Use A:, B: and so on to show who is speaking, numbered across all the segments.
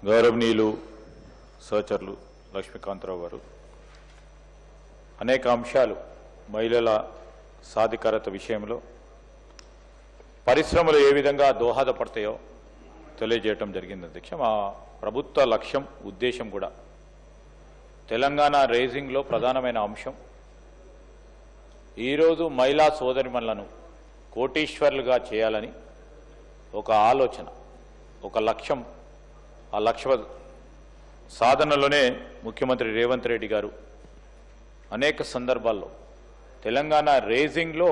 A: గౌరవనీయులు సహచరులు లక్ష్మీకాంతరావు గారు అనేక అంశాలు మహిళల సాధికారత విషయంలో పరిశ్రమలు ఏ విధంగా దోహదపడతాయో తెలియజేయడం జరిగింది అధ్యక్ష. మా ప్రభుత్వ లక్ష్యం ఉద్దేశం కూడా తెలంగాణ రేజింగ్లో ప్రధానమైన అంశం ఈరోజు మహిళా సోదరిమణులను కోటీశ్వర్లుగా చేయాలని ఒక ఆలోచన, ఒక లక్ష్యం. ఆ లక్ష్య సాధనలోనే ముఖ్యమంత్రి రేవంత్ రెడ్డి గారు అనేక సందర్భాల్లో తెలంగాణ రేజింగ్లో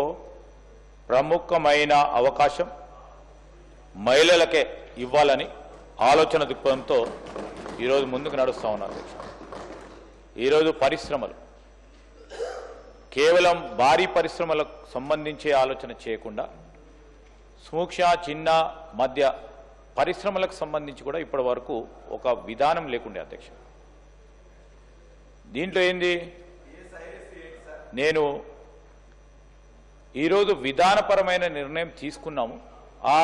A: ప్రముఖమైన అవకాశం మహిళలకే ఇవ్వాలని ఆలోచన దృక్పథంతో ఈరోజు ముందుకు నడుస్తూ ఉన్నారు అధ్యక్ష. ఈరోజు పరిశ్రమలు కేవలం భారీ పరిశ్రమలకు సంబంధించే ఆలోచన చేయకుండా సూక్ష్మ చిన్న మధ్య పరిశ్రమలకు సంబంధించి కూడా ఇప్పటి వరకు ఒక విధానం లేకుండే అధ్యక్ష. దీంట్లో ఏంది, నేను ఈరోజు విధానపరమైన నిర్ణయం తీసుకున్నాము. ఆ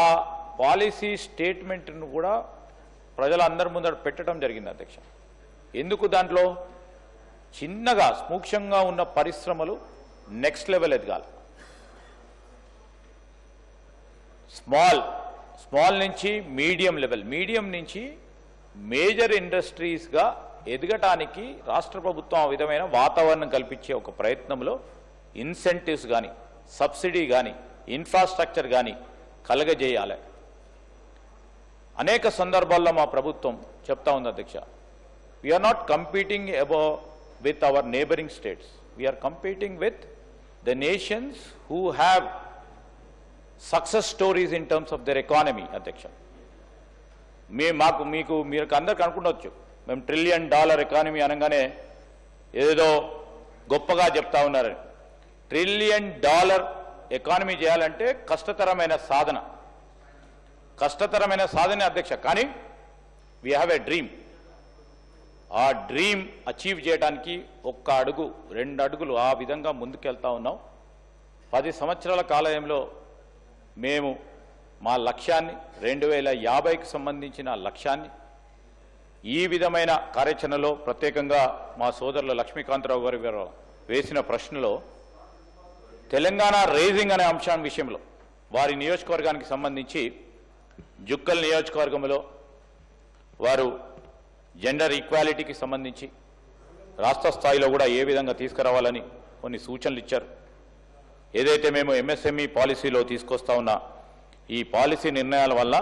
A: పాలసీ స్టేట్మెంట్ను కూడా ప్రజలందరి ముందర పెట్టడం జరిగింది అధ్యక్ష. ఎందుకు దాంట్లో చిన్నగా సూక్ష్మంగా ఉన్న పరిశ్రమలు నెక్స్ట్ లెవెల్ ఎదగాలి. స్మాల్ నుంచి మీడియం లెవెల్, మీడియం నుంచి మేజర్ ఇండస్ట్రీస్గా ఎదగటానికి రాష్ట్ర ప్రభుత్వం ఆ విధమైన వాతావరణం కల్పించే ఒక ప్రయత్నంలో ఇన్సెంటివ్స్ కానీ సబ్సిడీ కానీ ఇన్ఫ్రాస్ట్రక్చర్ కానీ కలగజేయాలి. అనేక సందర్భాల్లో మా ప్రభుత్వం చెప్తా ఉంది అధ్యక్ష, we're not competing with our neighboring states. We are competing with the nations who have success stories in terms of their economy, అధ్యక్ష. మీరు అందరికి అనుకుంటవచ్చు, మేము $1 ట్రిలియన్ ఎకానమీ అనగానే ఏదో గొప్పగా చెప్తా ఉన్నారు. $1 ట్రిలియన్ ఎకానమీ చేయాలంటే కష్టతరమైన సాధన అధ్యక్ష. కానీ వీ హ్యావ్ ఎ డ్రీమ్. ఆ డ్రీమ్ అచీవ్ చేయడానికి 1 అడుగు 2 అడుగులు ఆ విధంగా ముందుకెళ్తా ఉన్నాం. 10 సంవత్సరాల కాలంలో మేము మా లక్ష్యాన్ని 2050కి సంబంధించిన లక్ష్యాన్ని ఈ విధమైన కార్యాచరణలో ప్రత్యేకంగా మా సోదరులు లక్ష్మీకాంతరావు గారు వేసిన ప్రశ్నలో తెలంగాణ రేజింగ్ అనే అంశం విషయంలో వారి నియోజకవర్గానికి సంబంధించి జుక్కల్ నియోజకవర్గంలో వారు జెండర్ ఈక్వాలిటీకి సంబంధించి రాష్ట్ర స్థాయిలో కూడా ఏ విధంగా తీసుకురావాలని కొన్ని సూచనలు ఇచ్చారు. ఏదైతే మేము ఎంఎస్ఎంఈ పాలసీలో తీసుకొస్తా ఉన్న ఈ పాలసీ నిర్ణయాల వల్ల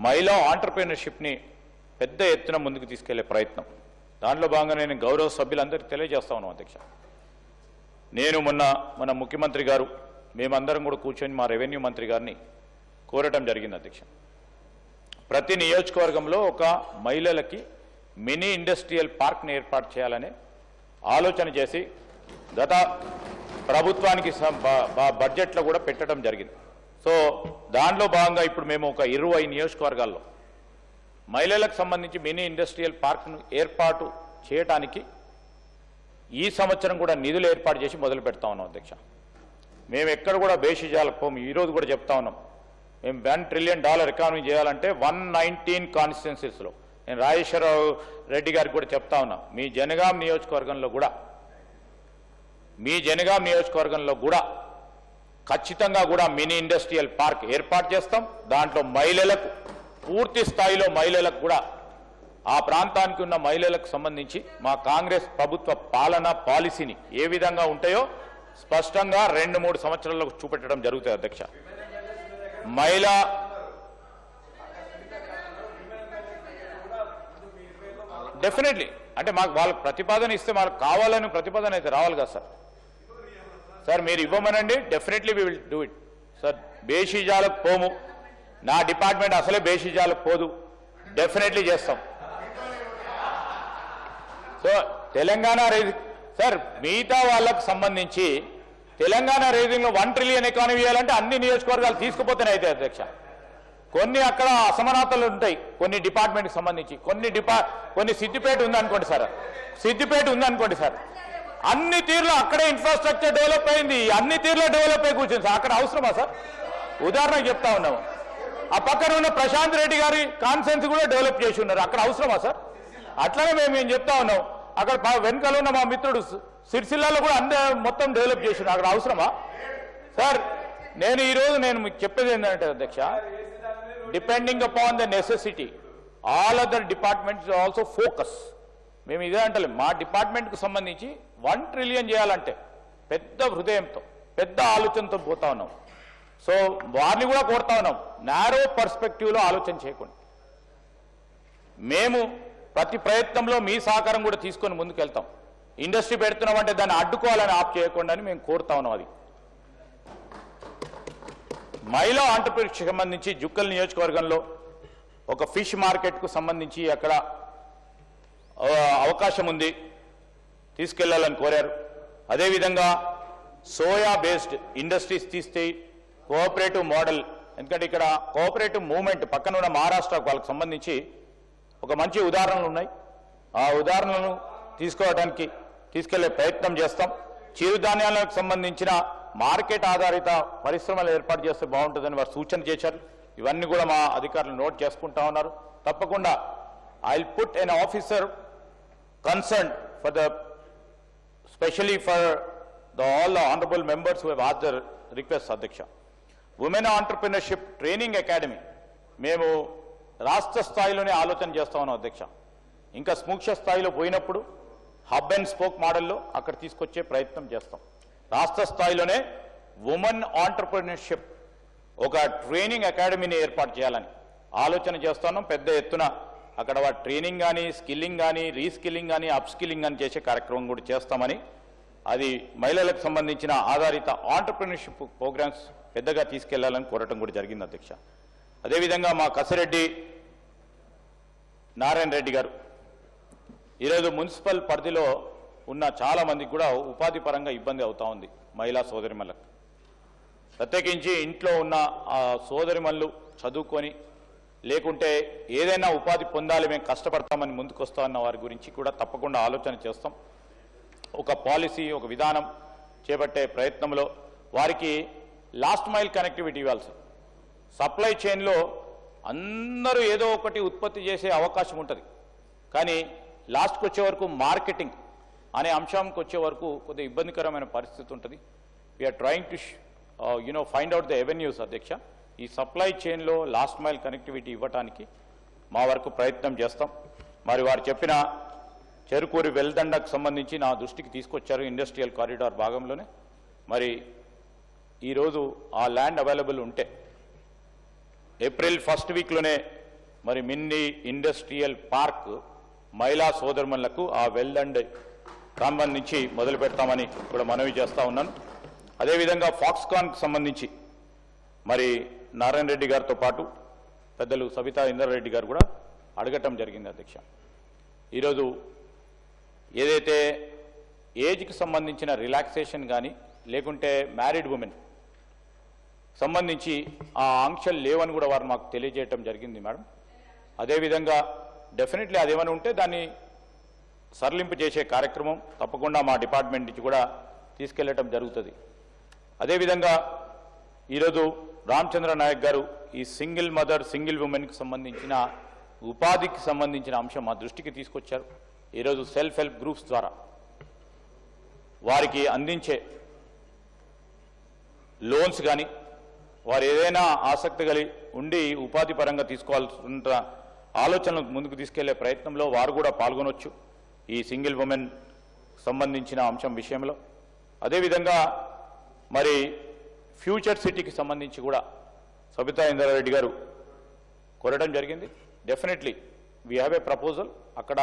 A: మహిళా ఆంటర్ప్రెన్యూర్షిప్ని పెద్ద ఎత్తున ముందుకు తీసుకెళ్లే ప్రయత్నం, దాంట్లో భాగంగా నేను గౌరవ సభ్యులందరికీ తెలియజేస్తా ఉన్నాం అధ్యక్ష. నేను మన ముఖ్యమంత్రి గారు మేమందరం కూడా కూర్చొని మా రెవెన్యూ మంత్రి గారిని కోరటం జరిగింది అధ్యక్ష. ప్రతి నియోజకవర్గంలో ఒక మహిళలకి మినీ ఇండస్ట్రియల్ పార్క్ని ఏర్పాటు చేయాలని ఆలోచన చేసి గత ప్రభుత్వానికి బడ్జెట్లో కూడా పెట్టడం జరిగింది. సో దాంట్లో భాగంగా ఇప్పుడు మేము ఒక 20 నియోజకవర్గాల్లో మహిళలకు సంబంధించి మినీ ఇండస్ట్రియల్ పార్క్ను ఏర్పాటు చేయడానికి ఈ సంవత్సరం కూడా నిధులు ఏర్పాటు చేసి మొదలు పెడతా ఉన్నాం అధ్యక్ష. మేము ఎక్కడ కూడా బేషిజాలకు పోము. ఈరోజు కూడా చెప్తా ఉన్నాం, మేము $1 ట్రిలియన్ ఎకానమీ చేయాలంటే 119 కాన్స్టిట్యున్సీస్లో, నేను రాజేశ్వరరావు రెడ్డి గారికి కూడా చెప్తా ఉన్నా, మీ జనగాం నియోజకవర్గంలో కూడా ఖచ్చితంగా కూడా మినీ ఇండస్ట్రియల్ పార్క్ ఏర్పాటు చేస్తాం. దాంట్లో మహిళలకు పూర్తి స్థాయిలో మహిళలకు కూడా ఆ ప్రాంతానికి ఉన్న మహిళలకు సంబంధించి మా కాంగ్రెస్ ప్రభుత్వ పాలసీని ఏ విధంగా ఉంటాయో స్పష్టంగా 2-3 సంవత్సరాల్లో చూపెట్టడం జరుగుతుంది అధ్యక్ష. మహిళా డెఫినెట్లీ అంటే మాకు వాళ్ళకి ప్రతిపాదన ఇస్తే మాకు కావాలని ప్రతిపాదన అయితే రావాలి కదా సార్. మీరు ఇవ్వమనండి, definitely we will do it sir. బేషిజాలకు పోము, నా డిపార్ట్మెంట్ అసలే బేషిజాలకు పోదు, డెఫినెట్లీ చేస్తాం. సో తెలంగాణ రేజింగ్ సార్, మిగతా వాళ్ళకు సంబంధించి తెలంగాణ రేజింగ్లో 1 ట్రిలియన్ ఎకానమీ చేయాలంటే అన్ని నియోజకవర్గాలు తీసుకుపోతేనే అయితే అధ్యక్ష. కొన్ని అక్కడ అసమానతలు ఉంటాయి కొన్ని డిపార్ట్మెంట్కి సంబంధించి. కొన్ని సిద్దిపేట ఉందనుకోండి సార్, అన్ని తీరులో అక్కడే ఇన్ఫ్రాస్ట్రక్చర్ డెవలప్ అయింది, అన్ని తీరులో డెవలప్ అయి కూర్చుంది సార్. అక్కడ అవసరమా సార్? ఉదాహరణకు చెప్తా ఉన్నాము, ఆ పక్కన ఉన్న ప్రశాంత్ రెడ్డి గారి కాన్సెన్స్ కూడా డెవలప్ చేసి ఉన్నారు. అక్కడ అవసరమా సార్? అట్లనే మేము చెప్తా ఉన్నాం. అక్కడ వెనకాల ఉన్న మా మిత్రుడు సిరిసిల్లాలో కూడా మొత్తం డెవలప్ చేసి అక్కడ అవసరమా సార్? ఈరోజు నేను మీకు చెప్పేది ఏంటంటే అధ్యక్ష, depending upon the necessity all other departments also focus. మేము ఇదే అంటలేం. మా డిపార్ట్మెంట్కు సంబంధించి 1 ట్రిలియన్ చేయాలంటే పెద్ద హృదయంతో పెద్ద ఆలోచనతో పోతా ఉన్నాం. సో వారిని కూడా కోరుతా ఉన్నాం, నారో పర్స్పెక్టివ్లో ఆలోచన చేయకుండా మేము ప్రతి ప్రయత్నంలో మీ సహకారం కూడా తీసుకొని ముందుకు వెళ్తాం. ఇండస్ట్రీ పెడుతున్నామంటే దాన్ని అడ్డుకోవాలని ఆప్ చేయకుండా మేము కోరుతా ఉన్నాం. అది మహిళా ఆంటర్‌ప్రెన్యూర్‌షిప్‌కి సంబంధించి జుక్కల్ నియోజకవర్గంలో ఒక ఫిష్ మార్కెట్కు సంబంధించి అక్కడ అవకాశం ఉంది, తీసుకెళ్లాలని కోరారు. అదేవిధంగా సోయా బేస్డ్ ఇండస్ట్రీస్ తీస్తే కోఆపరేటివ్ మోడల్, ఎందుకంటే ఇక్కడ కోఆపరేటివ్ మూవ్మెంట్ పక్కన ఉన్న మహారాష్ట్రకు వాళ్ళకి సంబంధించి ఒక మంచి ఉదాహరణలు ఉన్నాయి. ఆ ఉదాహరణలను తీసుకెళ్లే ప్రయత్నం చేస్తాం. చిరుధాన్యాలకు సంబంధించిన మార్కెట్ ఆధారిత పరిశ్రమలు ఏర్పాటు చేస్తే బాగుంటుందని వారు సూచన చేశారు. ఇవన్నీ కూడా మా అధికారులు నోట్ చేసుకుంటా ఉన్నారు. తప్పకుండా I will put N officer concern for the specially for all the honourable members who have asked the request. అధ్యక్ష, ఉమెన్ ఆంటర్‌ప్రెన్యూర్‌షిప్ ట్రైనింగ్ అకాడమీ మేము రాష్ట్ర స్థాయిలోనే ఆలోచన చేస్తా ఉన్నాం అధ్యక్ష. ఇంకా సూక్ష్మ స్థాయిలో పోయినప్పుడు హబ్ అండ్ స్పోక్ మోడల్లో అక్కడ తీసుకొచ్చే ప్రయత్నం చేస్తాం. రాష్ట్ర స్థాయిలోనే ఉమెన్ ఆంటర్‌ప్రెన్యూర్‌షిప్ ఒక ట్రైనింగ్ అకాడమీని ఏర్పాటు చేయాలని ఆలోచన చేస్తున్నాం. పెద్ద ఎత్తున అక్కడ వారి ట్రైనింగ్ కానీ, స్కిల్లింగ్ కానీ, రీస్కిల్లింగ్ కానీ, అప్ స్కిల్లింగ్ కానీ చేసే కార్యక్రమం కూడా చేస్తామని, అది మహిళలకు సంబంధించిన ఆధారిత ఆంటర్‌ప్రెన్యూర్‌షిప్ ప్రోగ్రామ్స్ పెద్దగా తీసుకెళ్లాలని కోరటం కూడా జరిగింది అధ్యక్ష. అదేవిధంగా మా కసిరెడ్డి నారాయణ రెడ్డి గారు ఈరోజు మున్సిపల్ పరిధిలో ఉన్న చాలా మందికి కూడా ఉపాధి పరంగా ఇబ్బంది అవుతా ఉంది. మహిళా సోదరిమణులకు ప్రత్యేకించి ఇంట్లో ఉన్న ఆ సోదరిమణులు చదువుకొని లేకుంటే ఏదైనా ఉపాధి పొందాలి, మేము కష్టపడతామని ముందుకొస్తామన్న వారి గురించి కూడా తప్పకుండా ఆలోచన చేస్తాం. ఒక పాలసీ, ఒక విధానం చేపట్టే ప్రయత్నంలో వారికి లాస్ట్ మైల్ కనెక్టివిటీ ఇవ్వాల్సి. సప్లై చైన్లో అందరూ ఏదో ఒకటి ఉత్పత్తి చేసే అవకాశం ఉంటుంది, కానీ లాస్ట్కి వచ్చే వరకు మార్కెటింగ్ అనే అంశానికి వచ్చే వరకు కొద్దిగా ఇబ్బందికరమైన పరిస్థితి ఉంటుంది. We're trying to find out the avenues అధ్యక్ష. ఈ సప్లై చైన్లో లాస్ట్ మైల్ కనెక్టివిటీ ఇవ్వడానికి మా వరకు ప్రయత్నం చేస్తాం. మరి వారు చెప్పిన చెరుకూరి వెల్దండకు సంబంధించి నా దృష్టికి తీసుకొచ్చారు ఇండస్ట్రియల్ కారిడార్ భాగంలోనే. మరి ఈరోజు ఆ ల్యాండ్ అవైలబుల్ ఉంటే ఏప్రిల్ ఫస్ట్ వీక్లోనే మరి మినీ ఇండస్ట్రియల్ పార్క్ మహిళా సోదరుమణులకు ఆ వెల్దండ్ సంబంధించి మొదలు పెడతామని కూడా మనవి చేస్తా ఉన్నాను. అదేవిధంగా ఫాక్స్కాన్కి సంబంధించి మరి నారాయణ రెడ్డి గారితో పాటు పెద్దలు సబితా ఇంద్రారెడ్డి గారు కూడా అడగటం జరిగింది అధ్యక్ష. ఈరోజు ఏదైతే ఏజ్కి సంబంధించిన రిలాక్సేషన్ కానీ లేకుంటే మ్యారీడ్ ఉమెన్ సంబంధించి ఆ ఆంక్షలు లేవని కూడా వారు మాకు తెలియజేయటం జరిగింది మేడం. అదేవిధంగా డెఫినెట్లీ అదేమైనా ఉంటే దాన్ని సరళింపు చేసే కార్యక్రమం తప్పకుండా మా డిపార్ట్మెంట్ నుంచి కూడా తీసుకెళ్లటం జరుగుతుంది. అదేవిధంగా ఈరోజు రామచంద్ర నాయక్ గారు ఈ సింగిల్ మదర్, సింగిల్ ఉమెన్కి సంబంధించిన ఉపాధికి సంబంధించిన అంశం మా దృష్టికి తీసుకొచ్చారు. ఈరోజు సెల్ఫ్ హెల్ప్ గ్రూప్స్ ద్వారా వారికి అందించే లోన్స్ కానీ, వారు ఏదైనా ఆసక్తి కలిగి ఉండి ఉపాధి పరంగా తీసుకోవాల్సిన ఆలోచనలు ముందుకు తీసుకెళ్లే ప్రయత్నంలో వారు కూడా పాల్గొనవచ్చు ఈ సింగిల్ ఉమెన్ సంబంధించిన అంశం విషయంలో. అదేవిధంగా మరి ఫ్యూచర్ సిటీకి సంబంధించి కూడా సబితా ఇంద్రారెడ్డి గారు కోరడం జరిగింది. Definitely we have a proposal, అక్కడ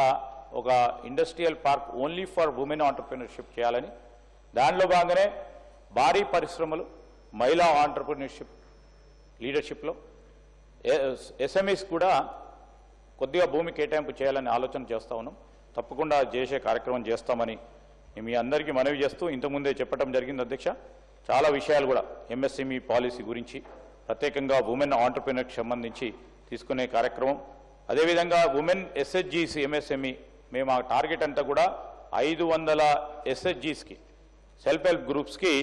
A: ఒక industrial park only for women entrepreneurship చేయాలని. దానిలో భాగంగానే భారీ పరిశ్రమలు, మహిళా ఆంటర్‌ప్రెన్యూర్‌షిప్ లీడర్షిప్లో ఎస్ఎంఈస్ కూడా కొద్దిగా భూమి కేటాయింపు చేయాలని ఆలోచన చేస్తూ ఉన్నాం. తప్పకుండా చేసే కార్యక్రమం చేస్తామని మీ అందరికీ మనవి చేస్తూ ఇంతకుముందే చెప్పడం జరిగింది అధ్యక్ష. చాలా విషయాలు కూడా ఎంఎస్ఎంఈ పాలసీ గురించి, ప్రత్యేకంగా ఉమెన్ ఆంటర్‌ప్రెన్యూర్‌కి సంబంధించి తీసుకునే కార్యక్రమం. అదేవిధంగా ఉమెన్ ఎస్హెచ్జీస్, ఎంఎస్ఎంఈ మేము ఆ టార్గెట్ అంతా కూడా 500 ఎస్హెచ్జీస్కి, సెల్ఫ్ హెల్ప్ గ్రూప్స్కి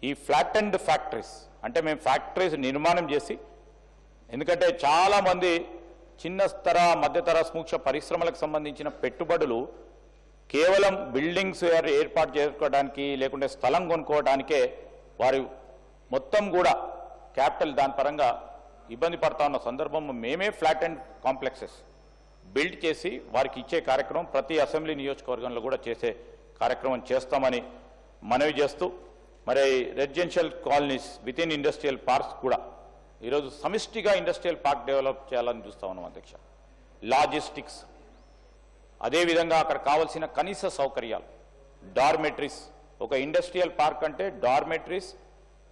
A: ఈ ఫ్లాట్ అండ్ ఫ్యాక్టరీస్, అంటే మేము ఫ్యాక్టరీస్ నిర్మాణం చేసి ఎందుకంటే చాలామంది చిన్న స్తర మధ్యతర సూక్ష్మ పరిశ్రమలకు సంబంధించిన పెట్టుబడులు కేవలం బిల్డింగ్స్ ఏర్పాటు చేసుకోవడానికి లేకుంటే స్థలం కొనుక్కోవడానికే వారి మొత్తం కూడా క్యాపిటల్ దాని పరంగా ఇబ్బంది పడతా ఉన్న సందర్భంలో మేమే ఫ్లాట్ అండ్ కాంప్లెక్సెస్ బిల్డ్ చేసి వారికి ఇచ్చే కార్యక్రమం ప్రతి అసెంబ్లీ నియోజకవర్గంలో కూడా చేసే కార్యక్రమం చేస్తామని మనవి చేస్తూ మరి residential colonies with in industrial parks కూడా ఈరోజు సమిష్టిగా ఇండస్ట్రియల్ పార్క్ డెవలప్ చేయాలని చూస్తా ఉన్నాం అధ్యక్ష. లాజిస్టిక్స్, అదేవిధంగా అక్కడ కావాల్సిన కనీస సౌకర్యాలు, డార్మెటరీస్, ఒక ఇండస్ట్రియల్ పార్క్ అంటే డార్మెటరీస్,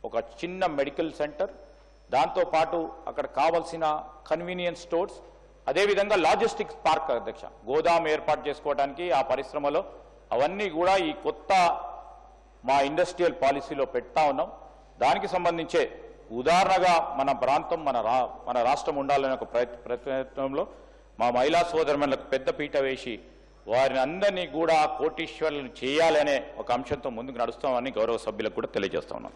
A: ఒక చిన్న మెడికల్ సెంటర్, దాంతోపాటు అక్కడ కావాల్సిన కన్వీనియన్స్ స్టోర్స్, అదేవిధంగా లాజిస్టిక్స్ పార్క్ అధ్యక్ష, గోదాం ఏర్పాటు చేసుకోవడానికి ఆ పరిశ్రమలో అవన్నీ కూడా ఈ కొత్త మా ఇండస్ట్రియల్ పాలసీలో పెడతా ఉన్నాం. దానికి సంబంధించే ఉదాహరణగా మన ప్రాంతం మన రాష్ట్రం ఉండాలనే ఒక ప్రయత్నంలో మా మహిళా సోదరులకు పెద్ద పీట వేసి వారిని అందరినీ కూడా కోటీశ్వరులను చేయాలనే ఒక అంశంతో ముందుకు నడుస్తామని గౌరవ సభ్యులకు కూడా తెలియజేస్తా ఉన్నాం.